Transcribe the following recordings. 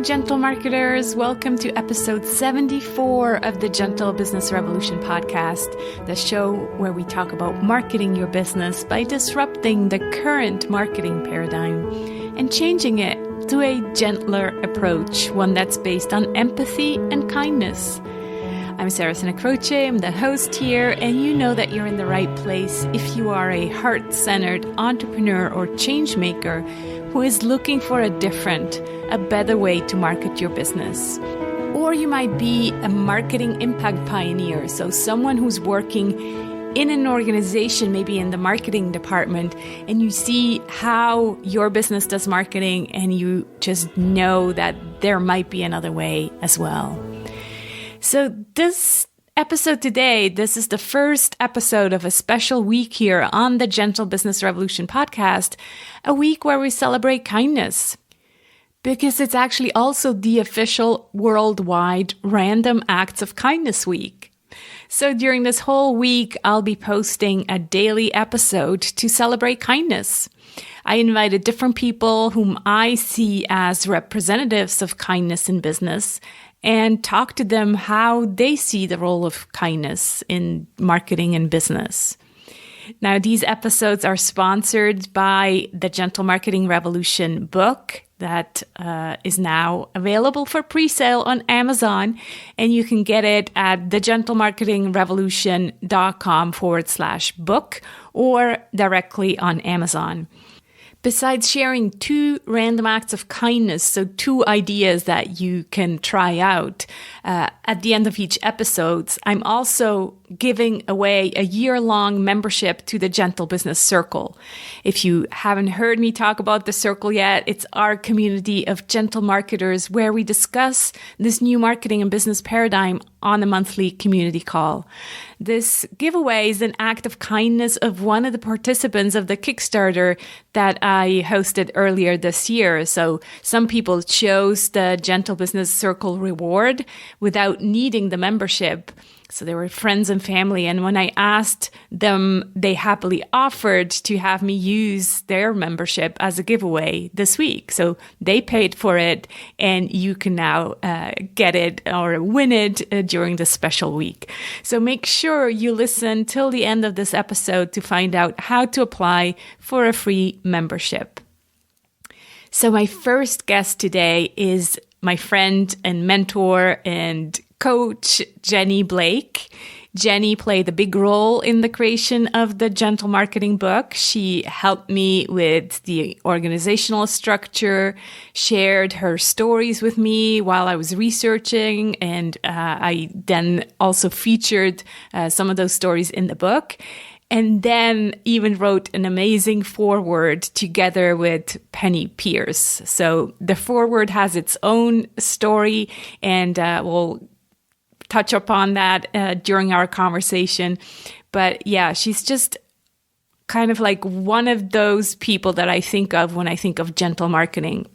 gentle marketers. Welcome to episode 74 of the Gentle Business Revolution podcast, the show where we talk about marketing your business by disrupting the current marketing paradigm and changing it to a gentler approach, one that's based on empathy and kindness. I'm Sarah Sinacroce, I'm the host here, and you know that you're in the right place if you are a heart-centered entrepreneur or change maker who is looking for a better way to market your business. Or you might be a marketing impact pioneer, so someone who's working in an organization, maybe in the marketing department, and you see how your business does marketing and you just know that there might be another way as well. So this episode today, this is the first episode of a special week here on the Gentle Business Revolution podcast, a week where we celebrate kindness. Because it's actually also the official worldwide Random Acts of Kindness week. So during this whole week, I'll be posting a daily episode to celebrate kindness. I invited different people whom I see as representatives of kindness in business and talk to them how they see the role of kindness in marketing and business. Now, these episodes are sponsored by the Gentle Marketing Revolution book that is now available for pre-sale on Amazon, and you can get it at thegentlemarketingrevolution.com/book or directly on Amazon. Besides sharing 2 random acts of kindness, so 2 ideas that you can try out at the end of each episode, I'm also giving away a year-long membership to the Gentle Business Circle. If you haven't heard me talk about the Circle yet, it's our community of gentle marketers where we discuss this new marketing and business paradigm on a monthly community call. This giveaway is an act of kindness of one of the participants of the Kickstarter that I hosted earlier this year. So some people chose the Gentle Business Circle reward without needing the membership. So they were friends and family. And when I asked them, they happily offered to have me use their membership as a giveaway this week. So they paid for it, and you can now get it or win it during this special week. So make sure you listen till the end of this episode to find out how to apply for a free membership. So my first guest today is my friend and mentor and coach, Jenny Blake. Jenny played a big role in the creation of the Gentle Marketing book. She helped me with the organizational structure, shared her stories with me while I was researching, and I then also featured some of those stories in the book. And then even wrote an amazing foreword together with Penny Pierce. So the foreword has its own story, and we'll touch upon that during our conversation. But yeah, she's just kind of like one of those people that I think of when I think of gentle marketing.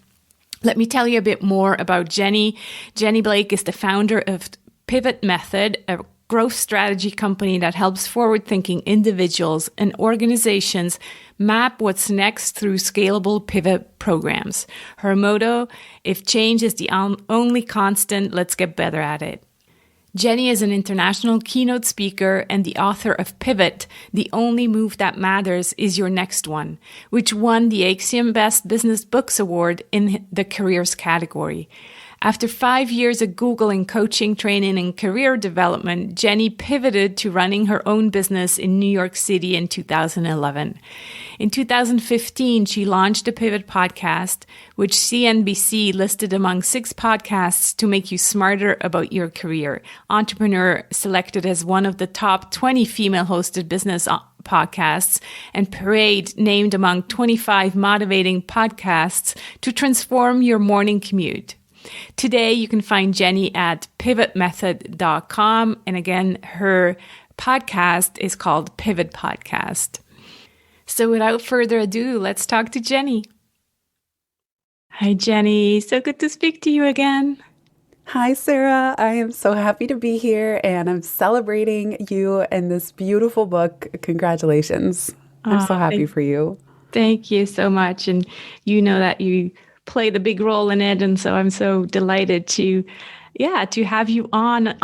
Let me tell you a bit more about Jenny. Jenny Blake is the founder of Pivot Method, a growth strategy company that helps forward-thinking individuals and organizations map what's next through scalable pivot programs. Her motto, if change is the only constant, let's get better at it. Jenny is an international keynote speaker and the author of Pivot, The Only Move That Matters Is Your Next One, which won the Axiom Best Business Books Award in the careers category. After 5 years at Google in coaching, training, and career development, Jenny pivoted to running her own business in New York City in 2011. In 2015, she launched the Pivot podcast, which CNBC listed among 6 podcasts to make you smarter about your career. Entrepreneur selected as one of the top 20 female-hosted business podcasts, and Parade named among 25 motivating podcasts to transform your morning commute. Today, you can find Jenny at pivotmethod.com. And again, her podcast is called Pivot Podcast. So without further ado, let's talk to Jenny. Hi, Jenny. So good to speak to you again. Hi, Sarah. I am so happy to be here, and I'm celebrating you and this beautiful book. Congratulations. I'm so happy for you. Thank you so much. And you know that you play the big role in it. And so I'm so delighted to have you on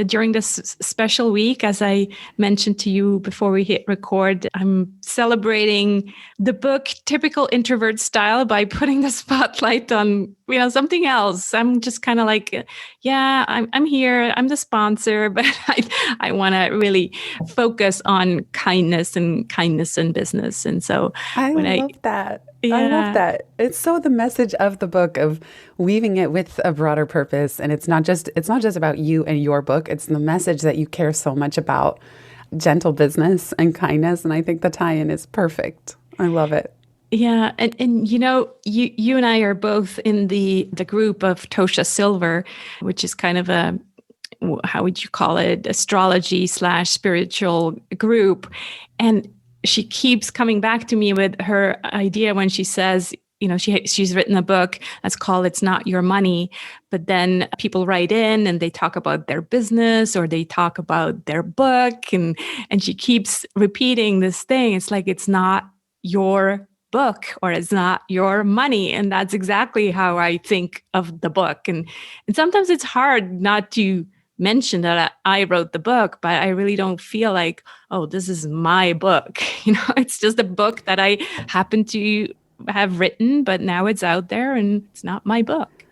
during this special week. As I mentioned to you before we hit record, I'm celebrating the book Typical Introvert Style by putting the spotlight on, something else. I'm just kind of like, I'm here. I'm the sponsor, but I want to really focus on kindness in business. And so I love that. Yeah. I love that. It's so the message of the book of weaving it with a broader purpose. And it's not just about you and your book. It's the message that you care so much about gentle business and kindness. And I think the tie-in is perfect. I love it. Yeah. And you and I are both in the group of Tosha Silver, which is kind of a, how would you call it, astrology/spiritual group. And she keeps coming back to me with her idea when she says, she's written a book that's called It's Not Your Money. But then people write in and they talk about their business or they talk about their book. And she keeps repeating this thing. It's like, it's not your book or it's not your money. And that's exactly how I think of the book. And sometimes it's hard not to mention that I wrote the book, but I really don't feel like, oh, this is my book. It's just a book that I happen to have written, but now it's out there and it's not my book.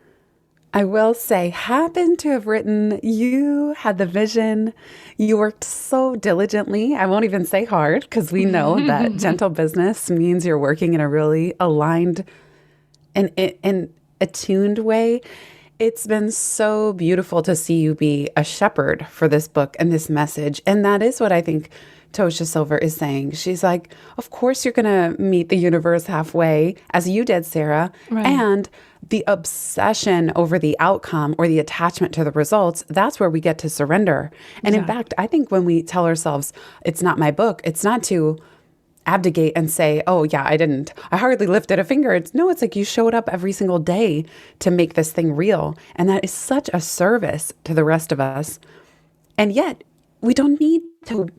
I will say, happen to have written, you had the vision, you worked so diligently. I won't even say hard, because we know that gentle business means you're working in a really aligned and attuned way. It's been so beautiful to see you be a shepherd for this book and this message. And that is what I think Tosha Silver is saying. She's like, of course you're going to meet the universe halfway, as you did, Sarah. Right. And the obsession over the outcome or the attachment to the results, that's where we get to surrender. And in fact, I think when we tell ourselves, it's not my book, it's not to abdicate and say, oh yeah, I hardly lifted a finger. It's like you showed up every single day to make this thing real. And that is such a service to the rest of us. And yet we don't need to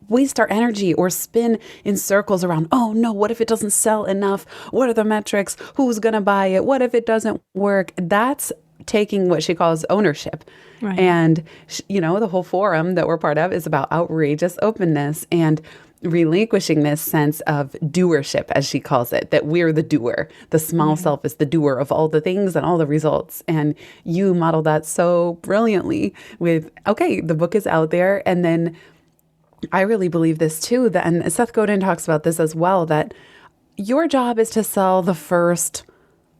waste our energy or spin in circles around, oh no, what if it doesn't sell enough? What are the metrics? Who's going to buy it? What if it doesn't work? That's taking what she calls ownership. Right. And, the whole forum that we're part of is about outrageous openness and relinquishing this sense of doership, as she calls it, that we're the doer. The small self is the doer of all the things and all the results. And you model that so brilliantly with, okay, the book is out there. And then I really believe this too, and Seth Godin talks about this as well, that your job is to sell the first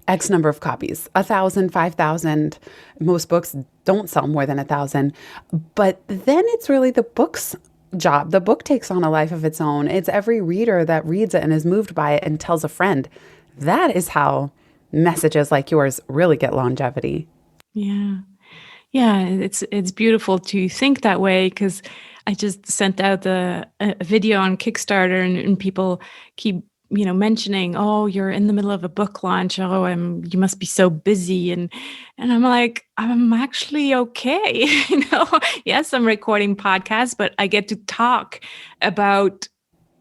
X number of copies, 1,000, 5,000. Most books don't sell more than 1,000. But then it's really the book's job. The book takes on a life of its own. It's every reader that reads it and is moved by it and tells a friend. That is how messages like yours really get longevity. Yeah. Yeah, it's beautiful to think that way, because I just sent out a video on Kickstarter and people keep mentioning, oh, you're in the middle of a book launch. Oh, you must be so busy. And I'm like, I'm actually okay. Yes, I'm recording podcasts, but I get to talk about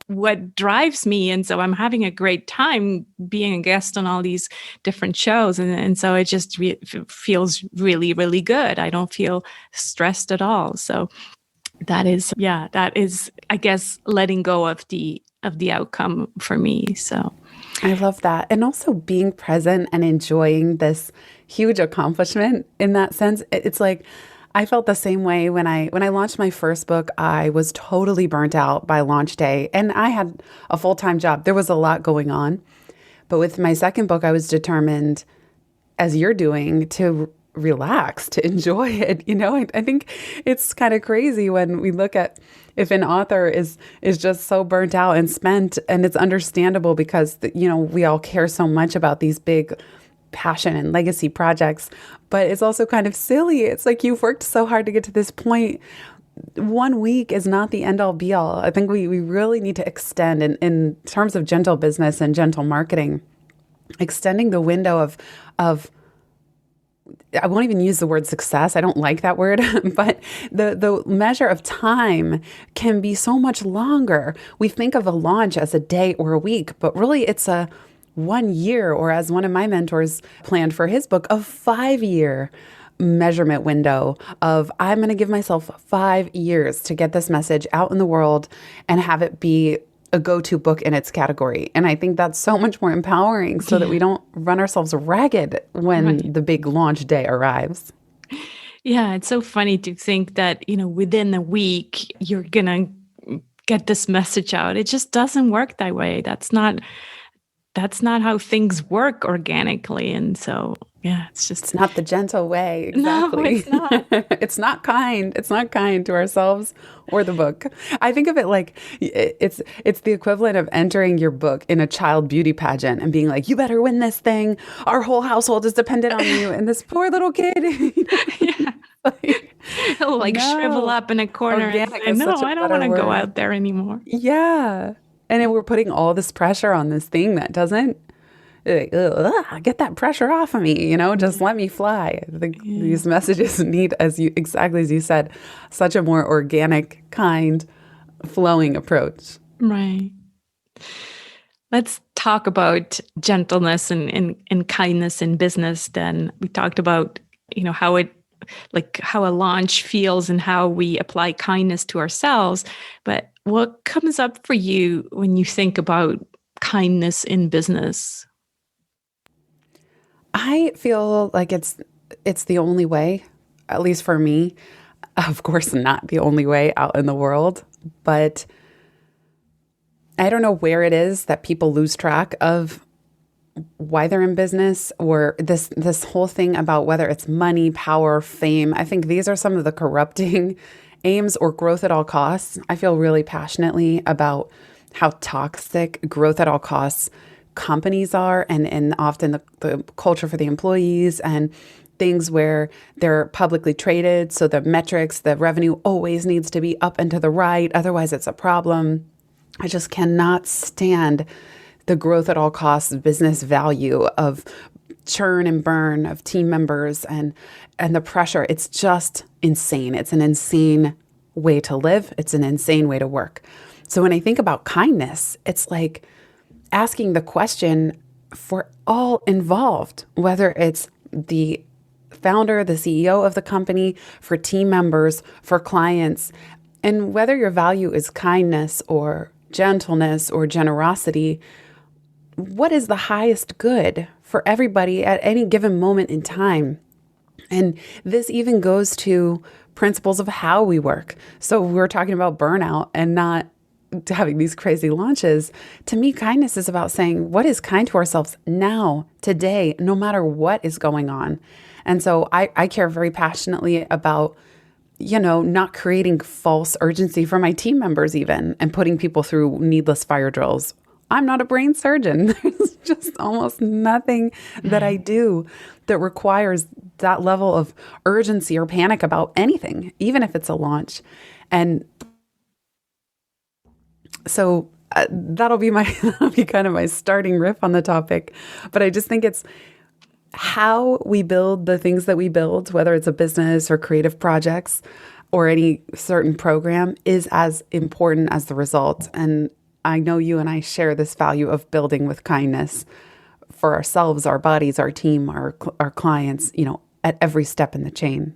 what drives me. And so I'm having a great time being a guest on all these different shows. And so it just feels really, really good. I don't feel stressed at all. So that is, I guess, letting go of the outcome for me. So I love that. And also being present and enjoying this huge accomplishment in that sense. It's like, I felt the same way when I launched my first book. I was totally burnt out by launch day, and I had a full-time job. There was a lot going on. But with my second book, I was determined, as you're doing, to relax, to enjoy it. I think it's kind of crazy when we look at if an author is just so burnt out and spent, and it's understandable because, we all care so much about these big passion and legacy projects, but it's also kind of silly. It's like you've worked so hard to get to this point. 1 week is not the end all be all. I think we really need to extend in terms of gentle business and gentle marketing, extending the window of I won't even use the word success. I don't like that word, but the measure of time can be so much longer. We think of a launch as a day or a week, but really it's a 1 year, or as one of my mentors planned for his book, a 5 year measurement window of I'm going to give myself 5 years to get this message out in the world and have it be a go-to book in its category. And I think that's so much more empowering so that we don't run ourselves ragged when the big launch day arrives. Yeah, it's so funny to think that, within a week, you're going to get this message out. It just doesn't work that way. That's not how things work organically. And so, yeah, it's not the gentle way. Exactly. No, it's not. It's not kind. It's not kind to ourselves or the book. I think of it like it's the equivalent of entering your book in a child beauty pageant and being like, you better win this thing. Our whole household is dependent on you. And this poor little kid. Yeah. He'll shrivel up in a corner and say, no, I don't want to go out there anymore. Yeah. And we're putting all this pressure on this thing that doesn't get that pressure off of me, just let me fly. These messages need, exactly as you said, such a more organic, kind, flowing approach. Right. Let's talk about gentleness and kindness in business. Then we talked about, how a launch feels and how we apply kindness to ourselves. But what comes up for you when you think about kindness in business? I feel like it's the only way, at least for me. Of course, not the only way out in the world, but I don't know where it is that people lose track of why they're in business, or this whole thing about whether it's money, power, fame. I think these are some of the corrupting aims, or growth at all costs. I feel really passionately about how toxic growth at all costs companies are, and often the culture for the employees, and things where they're publicly traded. So the metrics, the revenue always needs to be up and to the right. Otherwise, it's a problem. I just cannot stand the growth at all costs business value of churn and burn of team members and the pressure. It's just insane. It's an insane way to live. It's an insane way to work. So when I think about kindness, it's like asking the question for all involved, whether it's the founder, the CEO of the company, for team members, for clients, and whether your value is kindness or gentleness or generosity, what is the highest good for everybody at any given moment in time? And this even goes to principles of how we work. So we're talking about burnout and not having these crazy launches. To me, kindness is about saying what is kind to ourselves now, today, no matter what is going on. And so I care very passionately about, not creating false urgency for my team members even, and putting people through needless fire drills. I'm not a brain surgeon. There's just almost nothing that I do that requires that level of urgency or panic about anything, even if it's a launch. And so that'll be kind of my starting riff on the topic. But I just think it's how we build the things that we build, whether it's a business or creative projects or any certain program, is as important as the result. And I know you and I share this value of building with kindness for ourselves, our bodies, our team, our clients, at every step in the chain.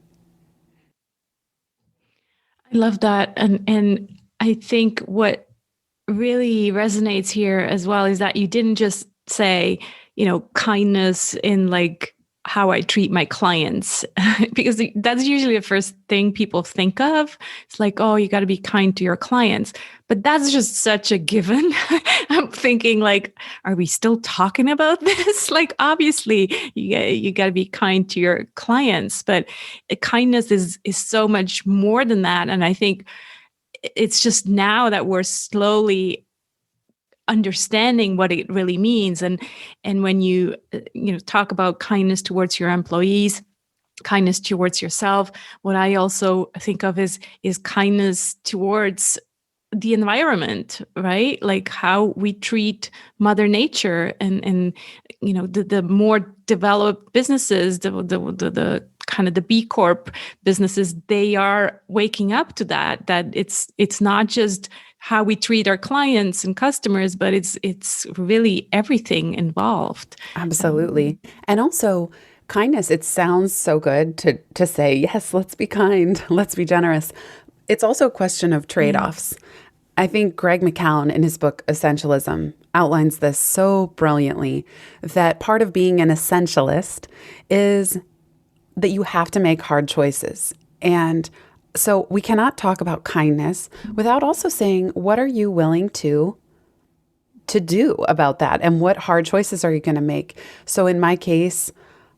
I love that. And I think what really resonates here as well is that you didn't just say, kindness in how I treat my clients, because that's usually the first thing people think of. It's like, oh, you got to be kind to your clients. But that's just such a given. I'm thinking are we still talking about this? Obviously, you got to be kind to your clients, but kindness is so much more than that. And I think it's just now that we're slowly understanding what it really means. And when you talk about kindness towards your employees, kindness towards yourself, what I also think of is kindness towards the environment, right? How we treat Mother Nature, and the more developed businesses, the kind of the B Corp businesses, they are waking up to that it's not just how we treat our clients and customers, but it's really everything involved. Absolutely. And also kindness, it sounds so good to say, yes, let's be kind, let's be generous. It's also a question of trade-offs. I think Greg McCown in his book, Essentialism, outlines this so brilliantly, that part of being an essentialist is that you have to make hard choices. And so we cannot talk about kindness without also saying, what are you willing to do about that? And what hard choices are you going to make? So in my case,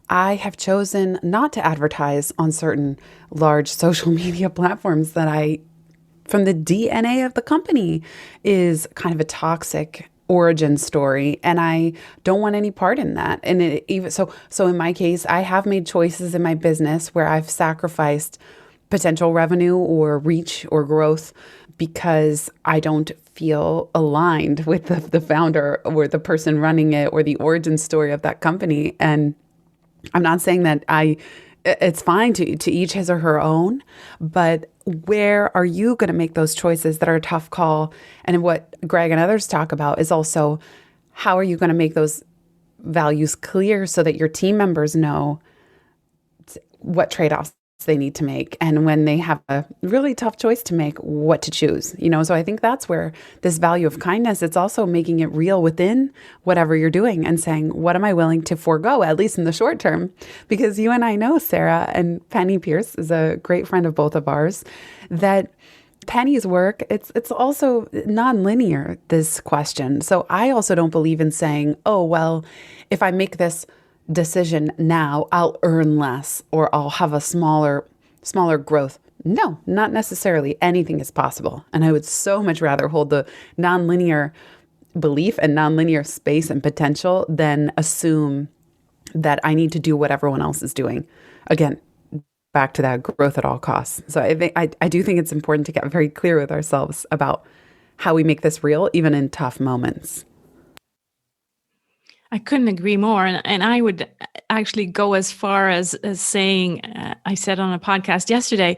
I have chosen not to advertise on certain large social media platforms that from the DNA of the company is kind of a toxic origin story, and I don't want any part in that. And so in my case, I have made choices in my business where I've sacrificed potential revenue or reach or growth because I don't feel aligned with the founder or the person running it or the origin story of that company. And I'm not saying that it's fine to each his or her own, but where are you going to make those choices that are a tough call? And what Greg and others talk about is also, how are you going to make those values clear so that your team members know what trade-offs they need to make, and when they have a really tough choice to make, what to choose. So I think that's where this value of kindness, it's also making it real within whatever you're doing and saying, what am I willing to forego, at least in the short term? Because you and I know, Sarah, and Penny Pierce is a great friend of both of ours, that Penny's work, it's also nonlinear, this question. So I also don't believe in saying, oh, well, if I make this decision now, I'll earn less or I'll have a smaller growth. No, not necessarily. Anything is possible. And I would so much rather hold the nonlinear belief and nonlinear space and potential than assume that I need to do what everyone else is doing. Again, back to that growth at all costs. So I do think it's important to get very clear with ourselves about how we make this real, even in tough moments. I couldn't agree more. And I would actually go as far as saying, I said on a podcast yesterday,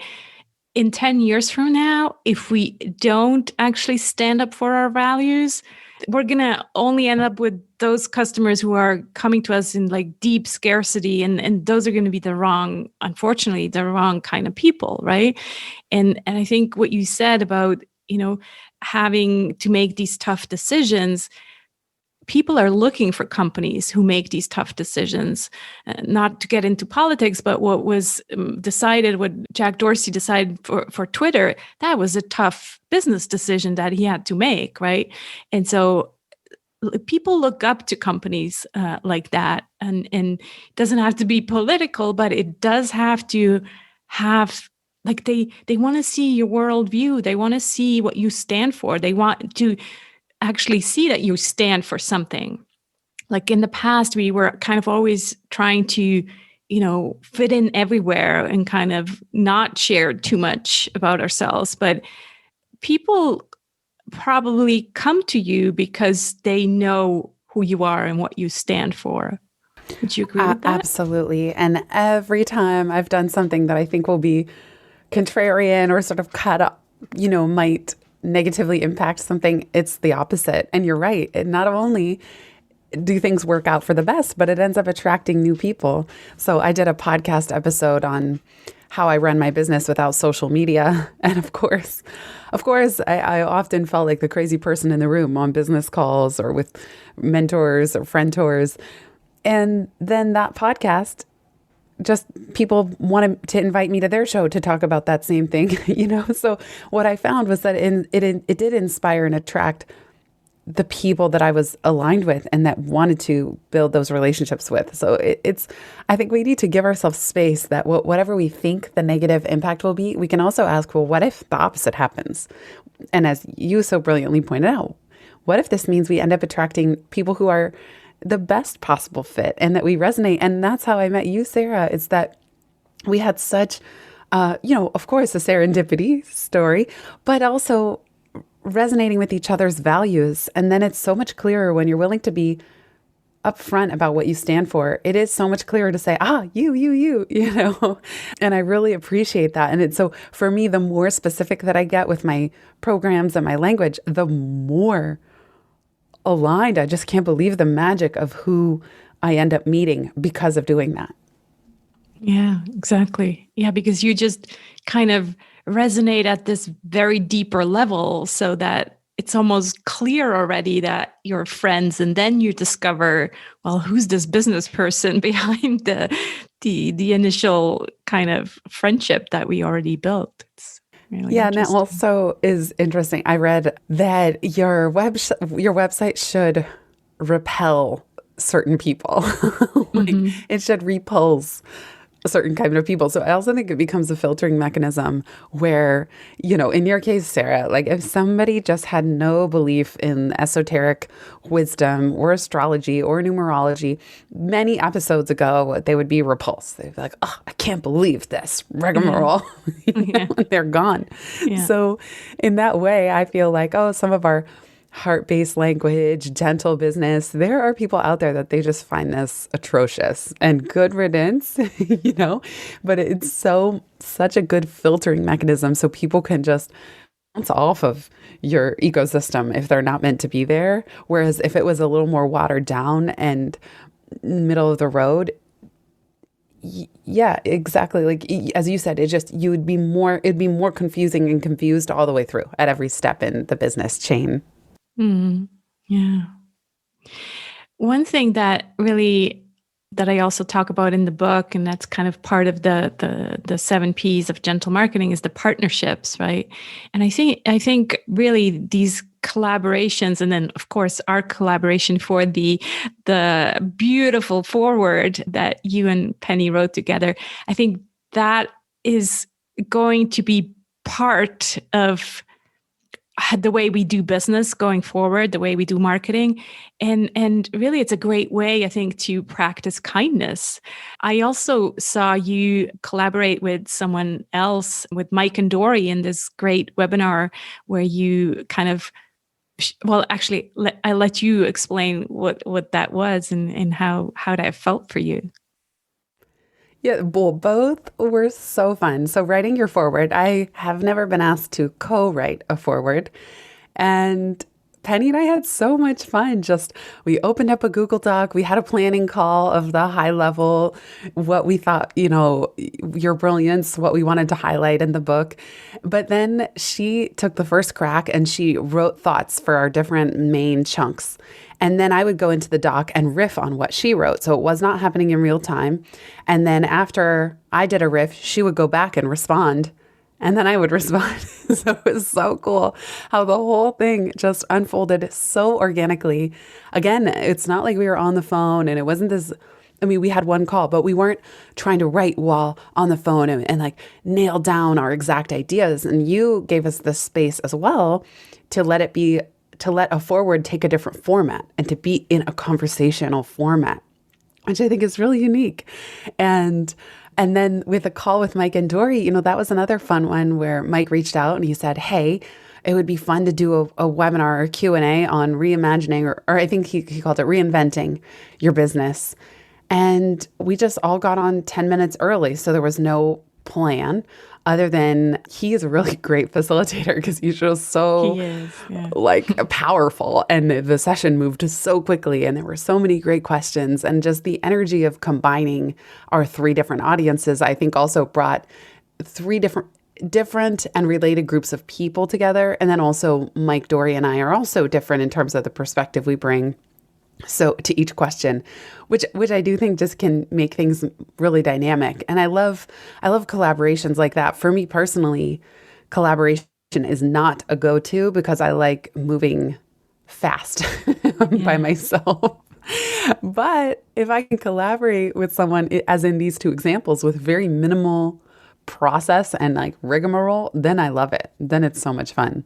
in 10 years from now, if we don't actually stand up for our values, we're going to only end up with those customers who are coming to us in like deep scarcity. And those are going to be unfortunately, the wrong kind of people, right? And I think what you said about, having to make these tough decisions, people are looking for companies who make these tough decisions. Not to get into politics, but what was decided, what Jack Dorsey decided for Twitter, that was a tough business decision that he had to make, right? And so people look up to companies like that. And it doesn't have to be political, but it does have to have, like, they want to see your worldview. They want to see what you stand for. They want to actually see that you stand for something. Like in the past, we were kind of always trying to, fit in everywhere and kind of not share too much about ourselves. But people probably come to you because they know who you are and what you stand for. Would you agree with that? Absolutely. And every time I've done something that I think will be contrarian or sort of cut up, might negatively impact something, it's the opposite. And you're right. Not only do things work out for the best, but it ends up attracting new people. So I did a podcast episode on how I run my business without social media. And of course, I often felt like the crazy person in the room on business calls or with mentors or friend tours. And then that podcast, just people wanted to invite me to their show to talk about that same thing, So what I found was that it did inspire and attract the people that I was aligned with and that wanted to build those relationships with. So I think we need to give ourselves space that whatever we think the negative impact will be, we can also ask, well, what if the opposite happens? And as you so brilliantly pointed out, what if this means we end up attracting people who are the best possible fit and that we resonate? And that's how I met you, Sarah, is that we had such, of course, a serendipity story, but also resonating with each other's values. And then it's so much clearer when you're willing to be upfront about what you stand for, it is so much clearer to say, you know, and I really appreciate that. And it's so for me, the more specific that I get with my programs and my language, the more aligned. I just can't believe the magic of who I end up meeting because of doing that. Yeah, exactly. Yeah, because you just kind of resonate at this very deeper level so that it's almost clear already that you're friends, and then you discover, well, who's this business person behind the initial kind of friendship that we already built. It's really and it interesting. also is interesting. I read that your website should repel certain people. It should repulse a certain kind of people. So I also think it becomes a filtering mechanism where, you know, in your case, Sarah, like if somebody just had no belief in esoteric wisdom or astrology or numerology, many episodes ago, they would be repulsed. They'd be like, oh, I can't believe this rigmarole. And they're gone. Yeah. So in that way, I feel like, some of our heart-based language, gentle business. There are people out there that they just find this atrocious, and good riddance, you know, but it's such a good filtering mechanism so people can just bounce off of your ecosystem if they're not meant to be there. Whereas if it was a little more watered down and middle of the road, yeah, exactly. Like, as you said, it'd be more confusing and confused all the way through at every step in the business chain. Yeah. One thing that I also talk about in the book, and that's kind of part of the 7 Ps of gentle marketing, is the partnerships, right? And I think really these collaborations, and then of course our collaboration for the beautiful foreword that you and Penny wrote together, I think that is going to be part of the way we do business going forward, the way we do marketing. And really it's a great way, I think, to practice kindness. I also saw you collaborate with someone else, with Mike and Dory, in this great webinar where you kind of, well, actually, I let you explain what that was and how that felt for you. Yeah, well, both were so fun. So writing your foreword, I have never been asked to co-write a foreword. And Penny and I had so much fun. We opened up a Google Doc. We had a planning call of the high level, what we thought, you know, your brilliance, what we wanted to highlight in the book. But then she took the first crack and she wrote thoughts for our different main chunks. And then I would go into the doc and riff on what she wrote. So it was not happening in real time. And then after I did a riff, she would go back and respond. And then I would respond. So it was so cool how the whole thing just unfolded so organically. Again, it's not like we were on the phone and it wasn't this, I mean, we had one call, but we weren't trying to write while on the phone and like nail down our exact ideas. And you gave us the space as well to let a forward take a different format and to be in a conversational format, which I think is really unique. And then with a call with Mike and Dory, you know, that was another fun one where Mike reached out and he said, hey, it would be fun to do a webinar or Q&A on reimagining, or I think he called it reinventing your business. And we just all got on 10 minutes early. So there was no plan other than he is a really great facilitator because he's just so like powerful. And the session moved so quickly and there were so many great questions, and just the energy of combining our 3 different audiences, I think also brought 3 different and related groups of people together. And then also Mike, Dory, and I are also different in terms of the perspective we bring so to each question, which I do think just can make things really dynamic. And I love collaborations like that. For me personally, collaboration is not a go-to because I like moving fast by myself. But if I can collaborate with someone, as in these 2 examples, with very minimal process and like rigmarole, then I love it. Then it's so much fun.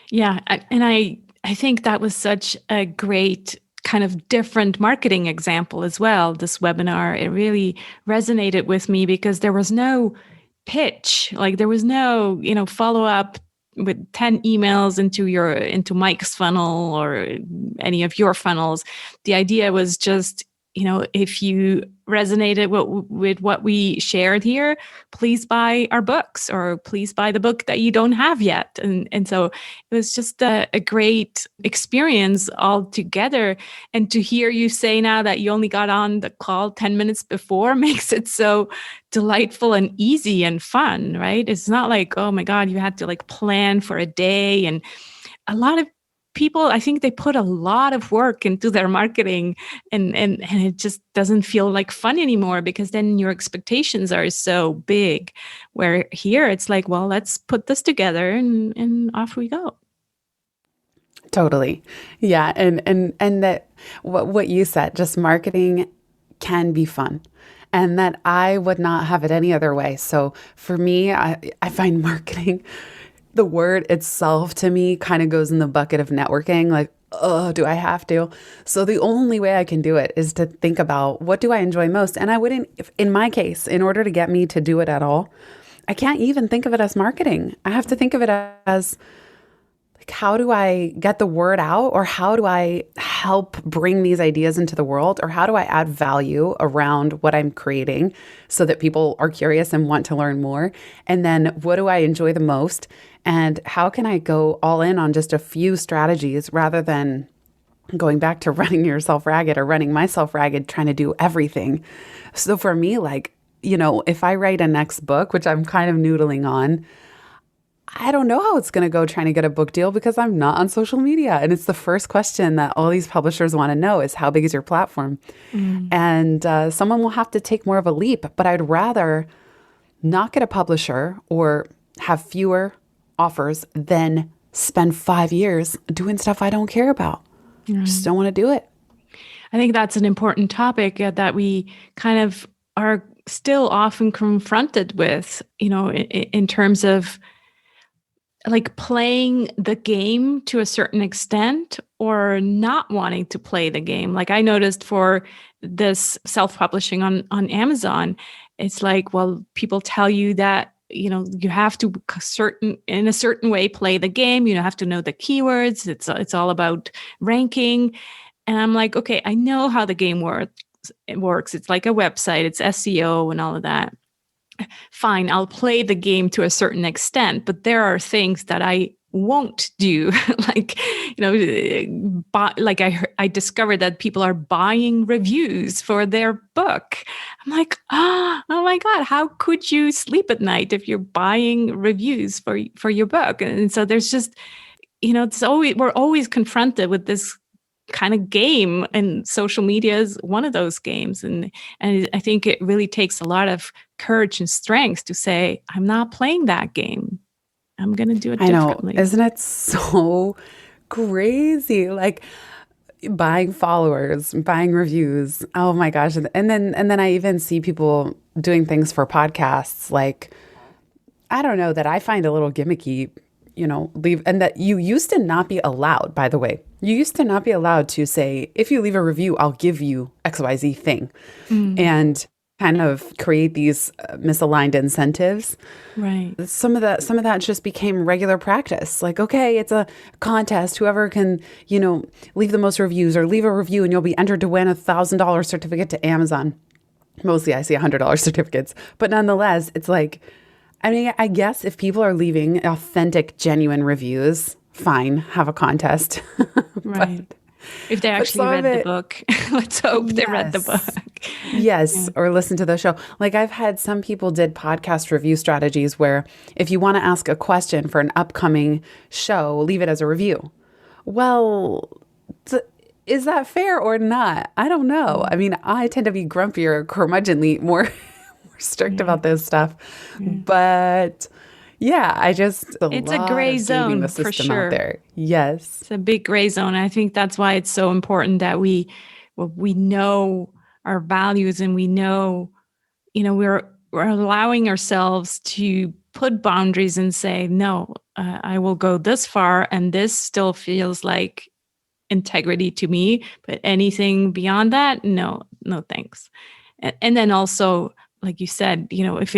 Yeah. And I think that was such a great kind of different marketing example as well, this webinar. It really resonated with me because there was no pitch, like there was no, follow up with 10 emails into Mike's funnel or any of your funnels. The idea was just, if you resonated with what we shared here, please buy our books or please buy the book that you don't have yet. And so it was just a great experience altogether. And to hear you say now that you only got on the call 10 minutes before makes it so delightful and easy and fun, right? It's not like, oh my God, you had to like plan for a day. And a lot of people, I think they put a lot of work into their marketing and it just doesn't feel like fun anymore because then your expectations are so big. Where here it's like, well, let's put this together and off we go. Totally. Yeah. And that what you said, just marketing can be fun and that I would not have it any other way. So for me, I find marketing, the word itself to me kind of goes in the bucket of networking. Like, oh, do I have to? So the only way I can do it is to think about what do I enjoy most? And I wouldn't, in my case, in order to get me to do it at all, I can't even think of it as marketing. I have to think of it as like, how do I get the word out, or how do I help bring these ideas into the world, or how do I add value around what I'm creating so that people are curious and want to learn more? And then what do I enjoy the most? And how can I go all in on just a few strategies rather than going back to running yourself ragged or running myself ragged, trying to do everything? So for me, like, if I write a next book, which I'm kind of noodling on, I don't know how it's going to go trying to get a book deal because I'm not on social media. And it's the first question that all these publishers want to know is, how big is your platform? And someone will have to take more of a leap. But I'd rather not get a publisher or have fewer offers than spend 5 years doing stuff I don't care about. Just don't want to do it. I think that's an important topic that we kind of are still often confronted with, in terms of like playing the game to a certain extent or not wanting to play the game. Like I noticed for this self-publishing on Amazon, it's like, well, people tell you that, you have to in a certain way play the game. You have to know the keywords. It's all about ranking. And I'm like, okay, I know how the game works. It's like a website. It's SEO and all of that. Fine, I'll play the game to a certain extent, but there are things that I won't do. Like, I discovered that people are buying reviews for their book. I'm like, oh my God, how could you sleep at night if you're buying reviews for your book? And so there's just, we're always confronted with this kind of game, and social media is one of those games. And I think it really takes a lot of courage and strength to say, I'm not playing that game. I'm going to do it differently. I know. Isn't it so crazy? Like buying followers, buying reviews. Oh my gosh. And then I even see people doing things for podcasts. Like, I don't know, that I find a little gimmicky, leave. And that you used to not be allowed, by the way. You used to not be allowed to say, if you leave a review, I'll give you XYZ thing. And kind of create these misaligned incentives. Right. Some of that just became regular practice. Like, okay, it's a contest. Whoever can, leave the most reviews or leave a review and you'll be entered to win $1,000 certificate to Amazon. Mostly I see $100 certificates, but nonetheless, it's like, I guess if people are leaving authentic, genuine reviews, fine, have a contest. Right. If they actually read the book, let's hope they read the book. Yes, or listen to the show. Like I've had some people did podcast review strategies where if you want to ask a question for an upcoming show, leave it as a review. Well, is that fair or not? I don't know. I tend to be grumpier, curmudgeonly, more strict about this stuff. But yeah, it's a gray zone for sure. Out there. Yes. It's a big gray zone. I think that's why it's so important that we know our values and we know, we're allowing ourselves to put boundaries and say, no, I will go this far and this still feels like integrity to me, but anything beyond that, no thanks. And then also, like you said, if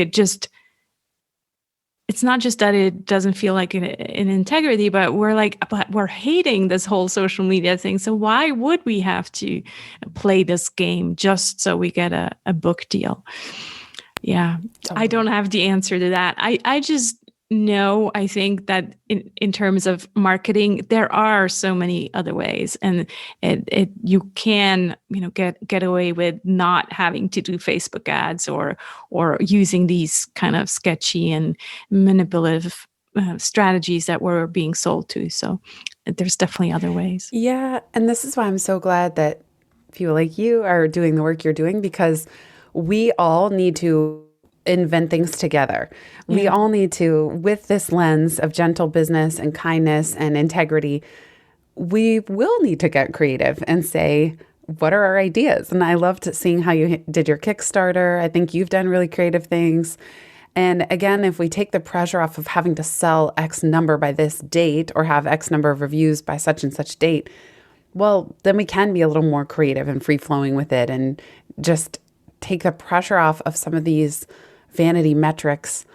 it's it's not just that it doesn't feel like an integrity, but we're hating this whole social media thing. So why would we have to play this game just so we get a book deal? Yeah, totally. I don't have the answer to that. I just know, I think that in terms of marketing, there are so many other ways, and you can, get away with not having to do Facebook ads or using these kind of sketchy and manipulative strategies that we're being sold to. So there's definitely other ways. Yeah, and this is why I'm so glad that people like you are doing the work you're doing, because we all need to invent things together. Yeah. We all need to, with this lens of gentle business and kindness and integrity, we will need to get creative and say, what are our ideas? And I loved seeing how you did your Kickstarter. I think you've done really creative things. And again, if we take the pressure off of having to sell X number by this date or have X number of reviews by such and such date, well, then we can be a little more creative and free-flowing with it and just take the pressure off of some of these vanity metrics,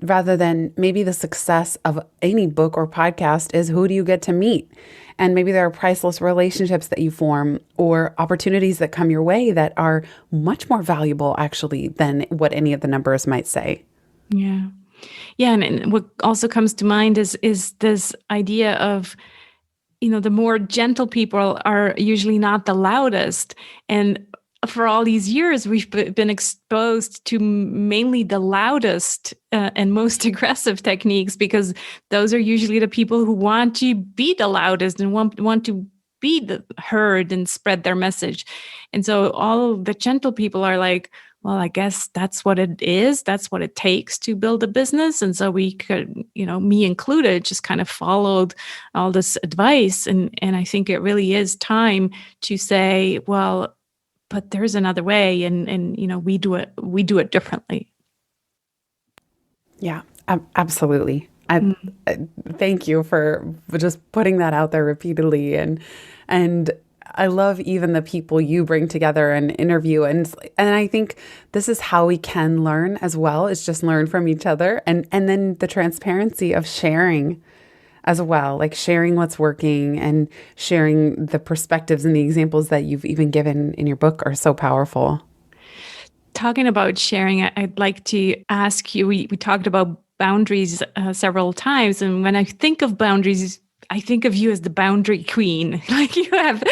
rather than maybe the success of any book or podcast is who do you get to meet? And maybe there are priceless relationships that you form or opportunities that come your way that are much more valuable actually than what any of the numbers might say. Yeah. Yeah. And what also comes to mind is this idea of, the more gentle people are usually not the loudest. And for all these years, we've been exposed to mainly the loudest and most aggressive techniques, because those are usually the people who want to be the loudest and want to be heard and spread their message. And so all the gentle people are like, well, I guess that's what it is. That's what it takes to build a business. And so we could, me included, just kind of followed all this advice. And I think it really is time to say, well, but there's another way, and we do it differently. Yeah, absolutely. I thank you for just putting that out there repeatedly, and I love even the people you bring together and interview, and I think this is how we can learn as well, is just learn from each other, and then the transparency of sharing as well, like sharing what's working and sharing the perspectives and the examples that you've even given in your book are so powerful. Talking about sharing, I'd like to ask you, we talked about boundaries several times. And when I think of boundaries, I think of you as the boundary queen. Like you have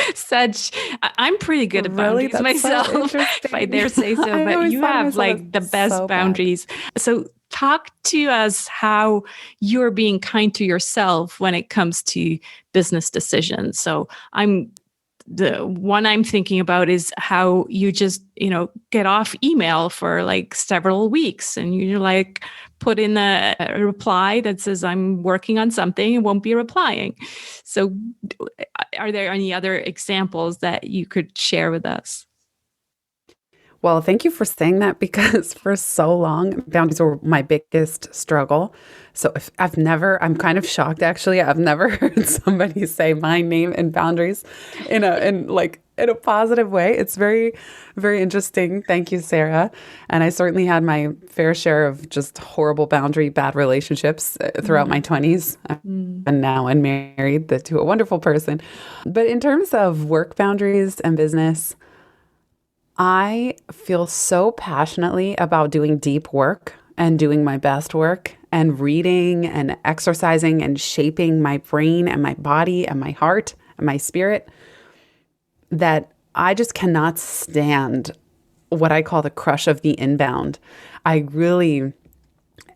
I'm pretty good at boundaries myself, so if I dare say so, but you have like the best boundaries. So talk to us how you're being kind to yourself when it comes to business decisions. So the one I'm thinking about is how you just, get off email for like several weeks and you like put in a reply that says, I'm working on something and won't be replying. So are there any other examples that you could share with us? Well, thank you for saying that, because for so long, boundaries were my biggest struggle. So I'm kind of shocked actually. I've never heard somebody say my name and boundaries in a positive way. It's very, very interesting. Thank you, Sarah. And I certainly had my fair share of just horrible bad relationships throughout my 20s. And now I'm married to a wonderful person. But in terms of work boundaries and business, I feel so passionately about doing deep work and doing my best work and reading and exercising and shaping my brain and my body and my heart and my spirit that I just cannot stand what I call the crush of the inbound. I really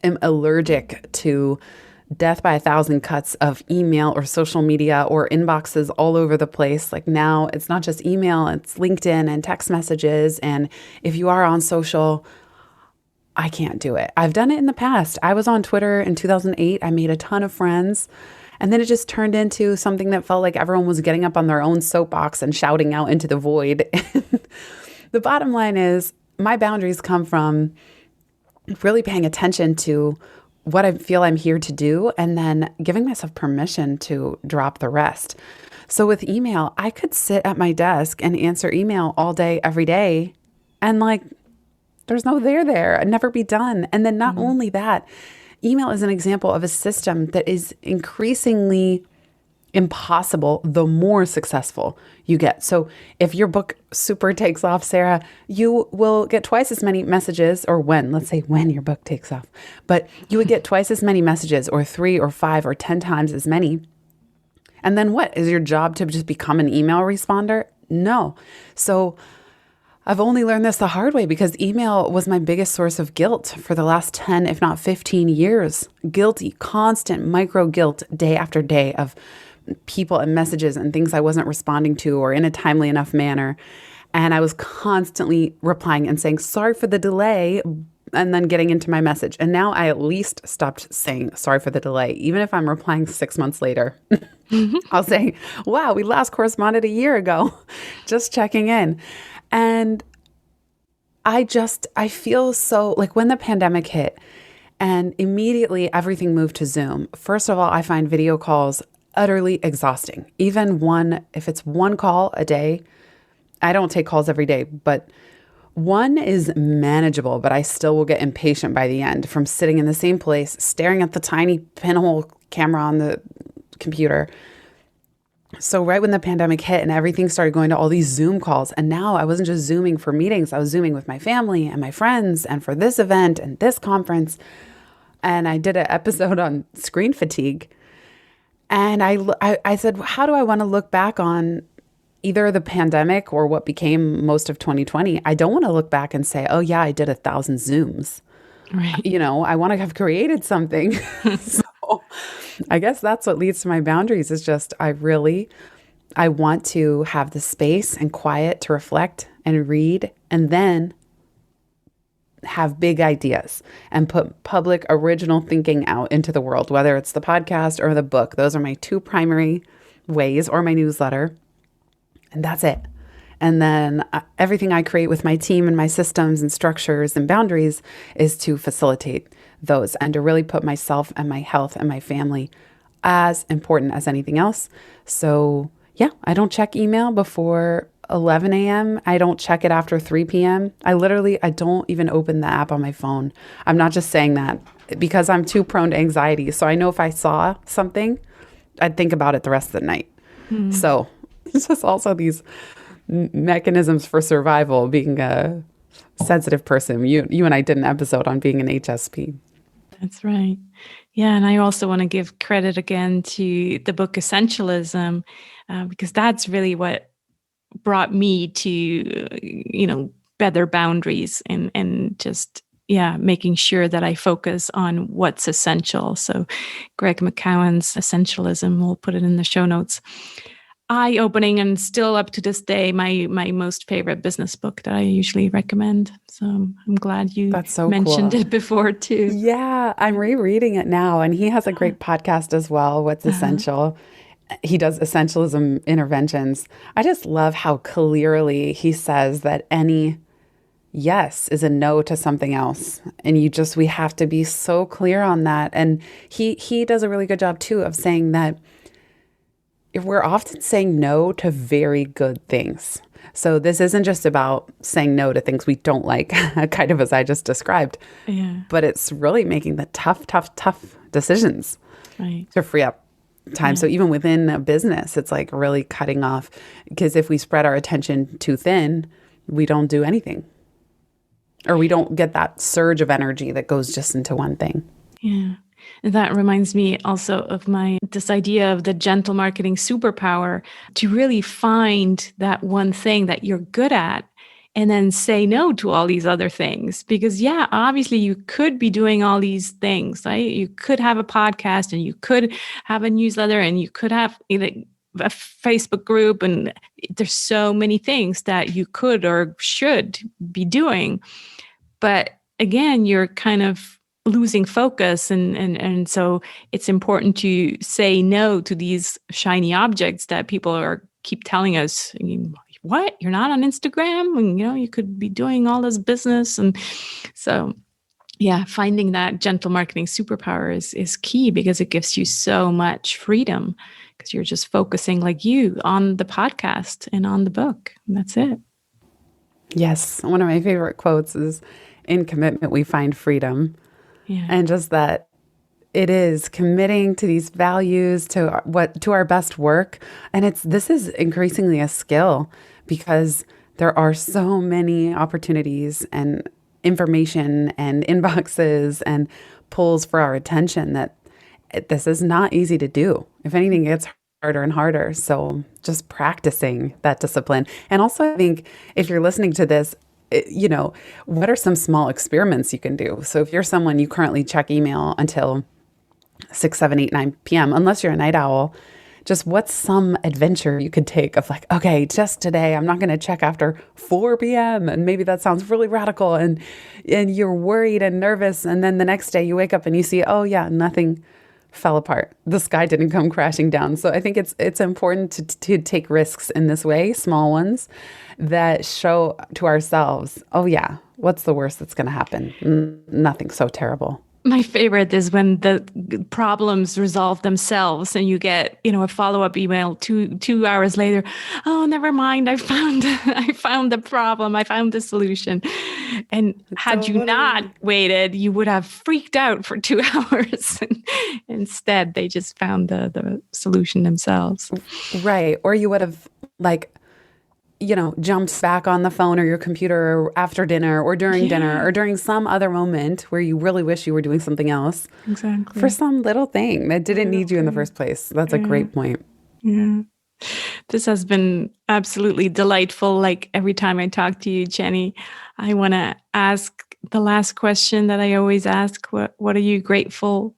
am allergic to death by 1,000 cuts of email or social media or inboxes all over the place. Like now it's not just email, it's LinkedIn and text messages. And if you are on social, I can't do it. I've done it in the past. I was on Twitter in 2008. I made a ton of friends. And then it just turned into something that felt like everyone was getting up on their own soapbox and shouting out into the void. The bottom line is my boundaries come from really paying attention to what I feel I'm here to do, and then giving myself permission to drop the rest. So with email, I could sit at my desk and answer email all day, every day, and there's no there. I'd never be done. And then not only that, email is an example of a system that is increasingly impossible the more successful you get. So if your book super takes off, Sarah, you will get twice as many messages, or let's say when your book takes off, but you would get twice as many messages, or 3 or 5 or 10 times as many. And then what? Is your job to just become an email responder? No. So I've only learned this the hard way, because email was my biggest source of guilt for the last 10, if not 15 years. Guilty, constant micro guilt day after day of people and messages and things I wasn't responding to or in a timely enough manner. And I was constantly replying and saying, sorry for the delay, and then getting into my message. And now I at least stopped saying sorry for the delay. Even if I'm replying 6 months later, I'll say, wow, we last corresponded a year ago, just checking in. And I feel so like when the pandemic hit and immediately everything moved to Zoom. First of all, I find video calls utterly exhausting. Even if it's one call a day, I don't take calls every day, but one is manageable, but I still will get impatient by the end from sitting in the same place, staring at the tiny pinhole camera on the computer. So right when the pandemic hit and everything started going to all these Zoom calls, and now I wasn't just Zooming for meetings, I was Zooming with my family and my friends and for this event and this conference. And I did an episode on screen fatigue. And I said, how do I want to look back on either the pandemic or what became most of 2020? I don't want to look back and say, oh yeah, I did 1,000 Zooms. Right. I want to have created something. So I guess that's what leads to my boundaries, is just I want to have the space and quiet to reflect and read, and then have big ideas and put public original thinking out into the world, whether it's the podcast or the book. Those are my 2 primary ways, or my newsletter. And that's it. And then everything I create with my team and my systems and structures and boundaries is to facilitate those and to really put myself and my health and my family as important as anything else. So yeah, I don't check email before 11 a.m. I don't check it after 3 p.m. I don't even open the app on my phone. I'm not just saying that because I'm too prone to anxiety. So I know if I saw something, I'd think about it the rest of the night. So it's just also these mechanisms for survival, being a sensitive person. You and I did an episode on being an HSP. That's right. Yeah. And I also want to give credit again to the book Essentialism, because that's really what brought me to, better boundaries and just, making sure that I focus on what's essential. So Greg McKeown's Essentialism, we'll put it in the show notes. Eye-opening, and still up to this day, my most favorite business book that I usually recommend. So I'm glad you mentioned it before too. Yeah, I'm rereading it now, and he has a great podcast as well, What's Essential. He does essentialism interventions. I just love how clearly he says that any yes is a no to something else. And we have to be so clear on that. And he does a really good job too of saying that if we're often saying no to very good things. So this isn't just about saying no to things we don't like, kind of as I just described, but it's really making the tough decisions to free up time. So even within a business, it's like really cutting off, because if we spread our attention too thin, we don't do anything, or we don't get that surge of energy that goes just into one thing. Yeah. And that reminds me also of this idea of the gentle marketing superpower, to really find that one thing that you're good at and then say no to all these other things. Because obviously you could be doing all these things, right? You could have a podcast, and you could have a newsletter, and you could have a Facebook group, and there's so many things that you could or should be doing. But again, you're kind of losing focus. And so it's important to say no to these shiny objects that people keep telling us, what? You're not on Instagram? And, you could be doing all this business. And so, finding that gentle marketing superpower is key, because it gives you so much freedom, because you're just focusing like you on the podcast and on the book. And that's it. Yes. One of my favorite quotes is, in commitment, we find freedom. Yeah. And just that it is committing to these values, to our best work. And this is increasingly a skill because there are so many opportunities and information and inboxes and pulls for our attention that this is not easy to do. If anything, it gets harder and harder. So just practicing that discipline. And also, I think if you're listening to this, what are some small experiments you can do? So if you're someone, you currently check email until 6, 7, 8, 9 p.m., unless you're a night owl, just what's some adventure you could take of like, okay, just today, I'm not going to check after 4 p.m. And maybe that sounds really radical and you're worried and nervous. And then the next day you wake up and you see, oh yeah, nothing fell apart. The sky didn't come crashing down. So I think it's important to take risks in this way, small ones that show to ourselves, oh yeah, what's the worst that's going to happen? Nothing so terrible. My favorite is when the problems resolve themselves and you get, a follow-up email 2 hours later. Oh, never mind. I found the problem. I found the solution. And had you not waited, you would have freaked out for 2 hours. Instead, they just found the solution themselves. Right. Or you would have jumped back on the phone or your computer after dinner or during dinner or during some other moment where you really wish you were doing something else. Exactly. For some little thing that didn't need you in the first place. That's a great point. Yeah. This has been absolutely delightful. Like every time I talk to you, Jenny, I want to ask the last question that I always ask. What are you grateful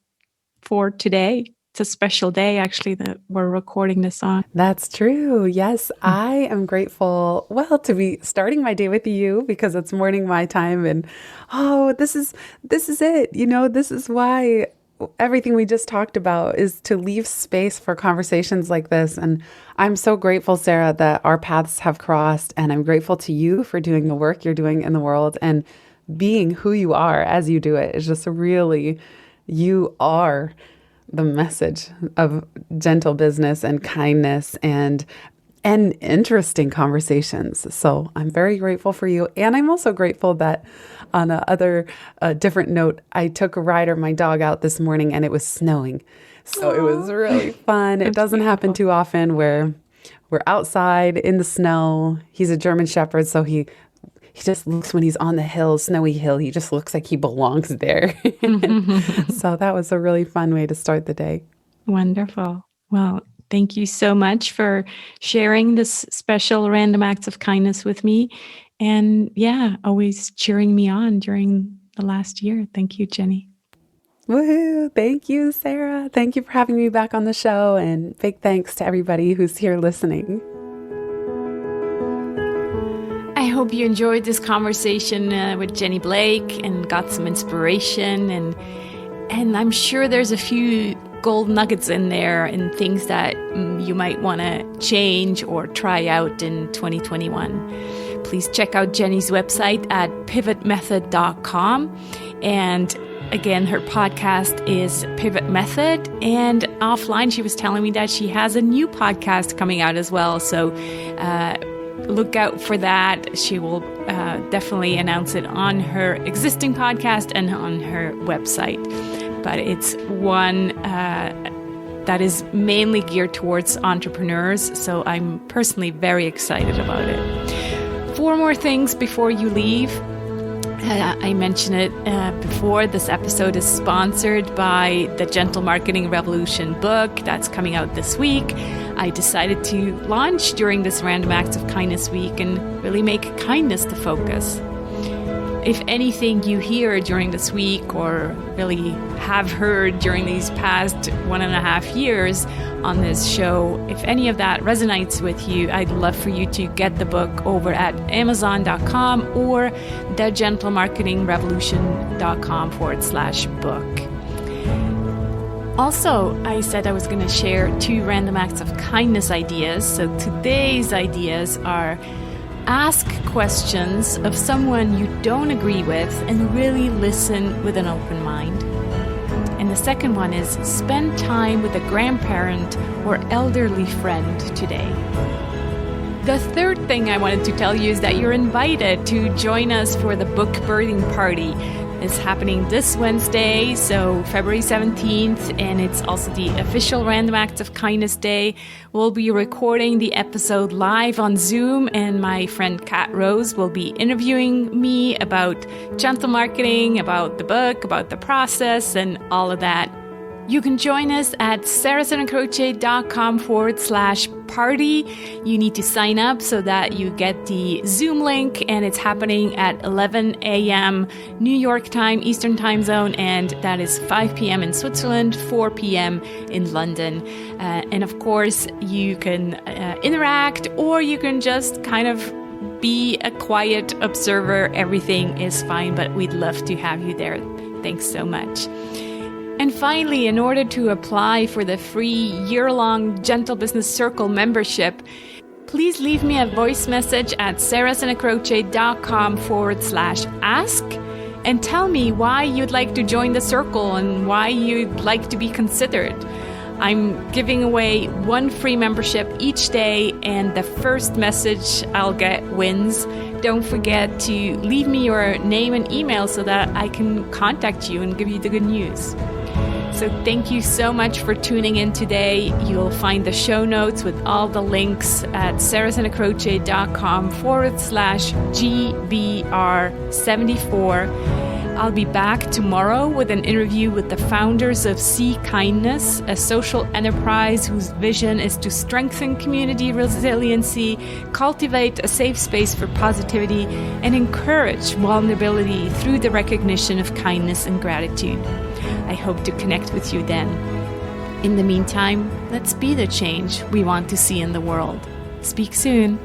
for today? It's a special day, actually, that we're recording this on. That's true. Yes, I am grateful, to be starting my day with you because it's morning my time. And, this is it. This is why everything we just talked about is to leave space for conversations like this. And I'm so grateful, Sarah, that our paths have crossed. And I'm grateful to you for doing the work you're doing in the world and being who you are as you do it. It's just really, you are the message of gentle business and kindness and interesting conversations. So I'm very grateful for you. And I'm also grateful that on a different note, I took my dog out this morning and it was snowing. So it was really fun. It doesn't happen too often where we're outside in the snow. He's a German Shepherd, so he just looks, when he's on the hill, snowy hill, he just looks like he belongs there. So that was a really fun way to start the day. Wonderful. Well, thank you so much for sharing this special Random Acts of Kindness with me. And always cheering me on during the last year. Thank you, Jenny. Woohoo! Thank you, Sarah. Thank you for having me back on the show. And big thanks to everybody who's here listening. I hope you enjoyed this conversation with Jenny Blake and got some inspiration. And I'm sure there's a few gold nuggets in there and things that you might want to change or try out in 2021. Please check out Jenny's website at pivotmethod.com. And again, her podcast is Pivot Method. And offline, she was telling me that she has a new podcast coming out as well. So look out for that. She will definitely announce it on her existing podcast and on her website. But it's one that is mainly geared towards entrepreneurs. So I'm personally very excited about it. 4 more things before you leave. I mentioned it before. This episode is sponsored by the Gentle Marketing Revolution book that's coming out this week. I decided to launch during this Random Acts of Kindness week and really make kindness the focus. If anything you hear during this week or really have heard during these past 1.5 years on this show, if any of that resonates with you, I'd love for you to get the book over at Amazon.com or thegentlemarketingrevolution.com/book. Also, I said I was going to share 2 random acts of kindness ideas. So today's ideas are: ask questions of someone you don't agree with and really listen with an open mind. And the second one is spend time with a grandparent or elderly friend today. The third thing I wanted to tell you is that you're invited to join us for the book birding party. It's happening this Wednesday, so February 17th, and it's also the official Random Acts of Kindness Day. We'll be recording the episode live on Zoom, and my friend Kat Rose will be interviewing me about gentle marketing, about the book, about the process, and all of that. You can join us at sarahsonandcrochet.com/party. You need to sign up so that you get the Zoom link, and it's happening at 11 a.m. New York time, Eastern time zone, and that is 5 p.m. in Switzerland, 4 p.m. in London. And of course, you can interact, or you can just kind of be a quiet observer. Everything is fine, but we'd love to have you there. Thanks so much. And finally, in order to apply for the free year-long Gentle Business Circle membership, please leave me a voice message at sarahsonandcrochet.com/ask and tell me why you'd like to join the circle and why you'd like to be considered. I'm giving away one free membership each day, and the first message I'll get wins. Don't forget to leave me your name and email so that I can contact you and give you the good news. So thank you so much for tuning in today. You'll find the show notes with all the links at sarahsonandcrochet.com/GBR74. I'll be back tomorrow with an interview with the founders of Sea Kindness, a social enterprise whose vision is to strengthen community resiliency, cultivate a safe space for positivity, and encourage vulnerability through the recognition of kindness and gratitude. I hope to connect with you then. In the meantime, let's be the change we want to see in the world. Speak soon.